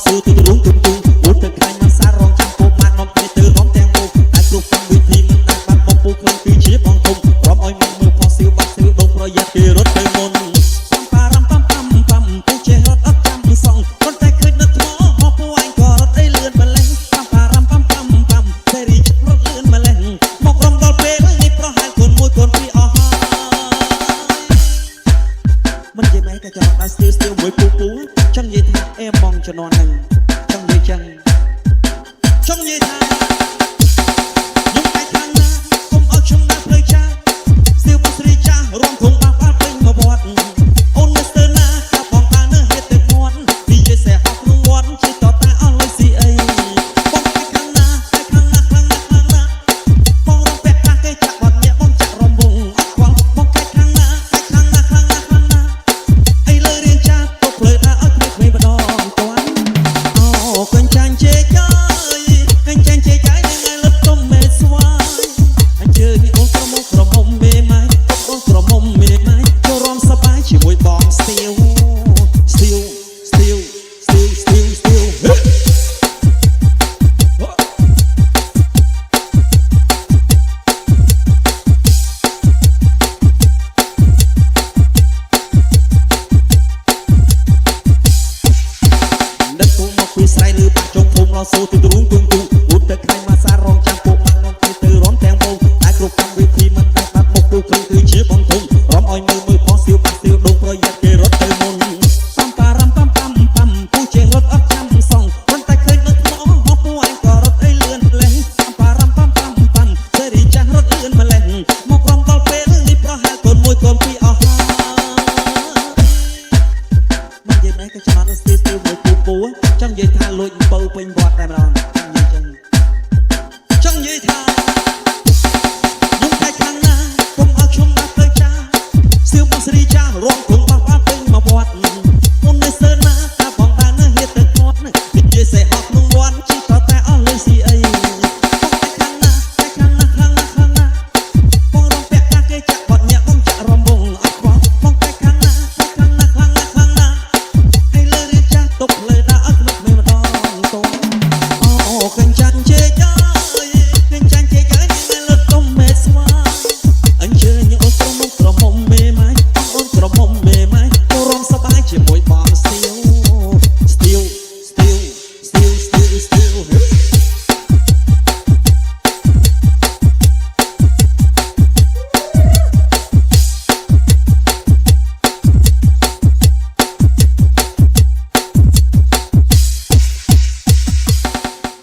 ស៊ូទៅរួមទុំទុំអូទៅខ្លាញ់មកសាររងចាំពុកម៉ាក់នំពេលទៅរំទាំងពុកតែគ្រប់កម្មវិធីមិនដែលបាត់បងពុកខ្លួនគឺជាបងគុំព្រមឲ្យមានមើលផុសស៊ីវបាត់ស៊ីវដងប្រយ័ត្នគេរត់ទៅមុនប៉ារ៉ាំប៉ាំប៉ាំប៉ាំពុកចេះរត់អត់ចាំសងប៉ុន្តែឃើញនៅថ្មមកពួកឯងក៏រត់អីលឿនម្លេះប៉ារ៉ាំប៉ាំប៉ាំប៉ាំសេរីរត់លឿនម្លេះមករំដល់ពេលនេះប្រហែលកូនមួយកូនពីរអស់ហើយមិននិយាយម៉េចតែចង់ដល់ស្ទៀវមួយពូចង់និយាយថាអេបងជំនាន់ហ្នឹងចង់និយាយចឹងចង់និយាយថាខ្ញុំតែខាងណាកុំអត់ខ្ញុំដាក់ផ្លូវចាស់ស្ទៀវមកស្រីចាស់រំធំបាក់បាត់ពេញមកវត្តអូនមិនស្ទើរណាចាប់បងតានៅហេតុតែមាត់និយាយសេះហោះក្នុងមាត់ជិះតតាអស់លុយស៊ីអីបងតែខាងណាខ្លាំងណាបងរំពាក់ខ្លះគេចាក់បាត់ញាក់បងចាក់រំវងអត់ខ្វល់បងតែខាងណាអីលើរៀងចាស់ទុកផ្លូវដាក់ឲ្យគ្មានម្ដងតាន់អូកញ្ចាញ់ជេកាយកញ្ចាញ់ជេកាយនឹងឲ្យលឹកទុំមេស្វាយអញ្ជើញអូនក្រមុំមេម៉ាយអូនក្រមុំមេម៉ាយចូលរំសប្បាយជាមួយបងស្ទៀវស៊ូទៅរួមទុំទុំអូទៅខ្លាញ់មកសាររងចាំពុកម៉ាក់នំពេលទៅរំទាំងពុកតែគ្រប់កម្មវិធីមិនដែលបាត់មុខពុកគឺជាបងធំរំឲ្យមើលផុសស៊ីវបាត់ស៊ីវដងប្រយ័ត្នគេរត់ទៅមុនប៉ារ៉ាំប៉ាំប៉ាំប៉ាំពូចេះរត់អត់ចាំសងប៉ុន្តែឃើញនៅថ្មមកពូឯងក៏រត់អីលឿនម្លេះប៉ារ៉ាំប៉ាំប៉ាំប៉ាំសេរីចាស់រត់លឿនម្លេះមករំដល់ពេលនេះប្រហែលកូនមួយកូនពីរអស់ហើយមិននិយាយម៉េចក៏ឆ្លាតស្ទៀវមួយពូចង់និយាយថាលួចបើពេញវត្តតែម្ដងចង់និយាយថាខ្ញុំតែខាងណាកុំឲ្យខ្ញុំដាក់ផ្លូវចាស់សៀវមកស្រីចាស់រងធំបាក់បាត់ពេញមកវត្តមុននេះសើណាតាបងតានៅហេតុតែគាត់និយាយសេះហត់ក្នុងវត្តជីតតែអស់លុយស៊ីអីបងតែខាងណាបងរំពាក់ខ្លះគេចាក់បាត់ញាក់បងចាក់រំវងអត់ខ្វល់បងតែខាងណាឲ្យលើរៀបចាស់ទុកលើដាក់អត់គ្មានម្ដងតោអូកញ្ចាញ់ជេកាយកញ្ចាញ់ជេកាយនឹងលឹកទុំមេស្វាយអញ្ជើញអូនក្រមុំមេម៉ាយអូនក្រមុំមេម៉ាយចូលរំសប្បាយជាមួយបងស្ទៀវ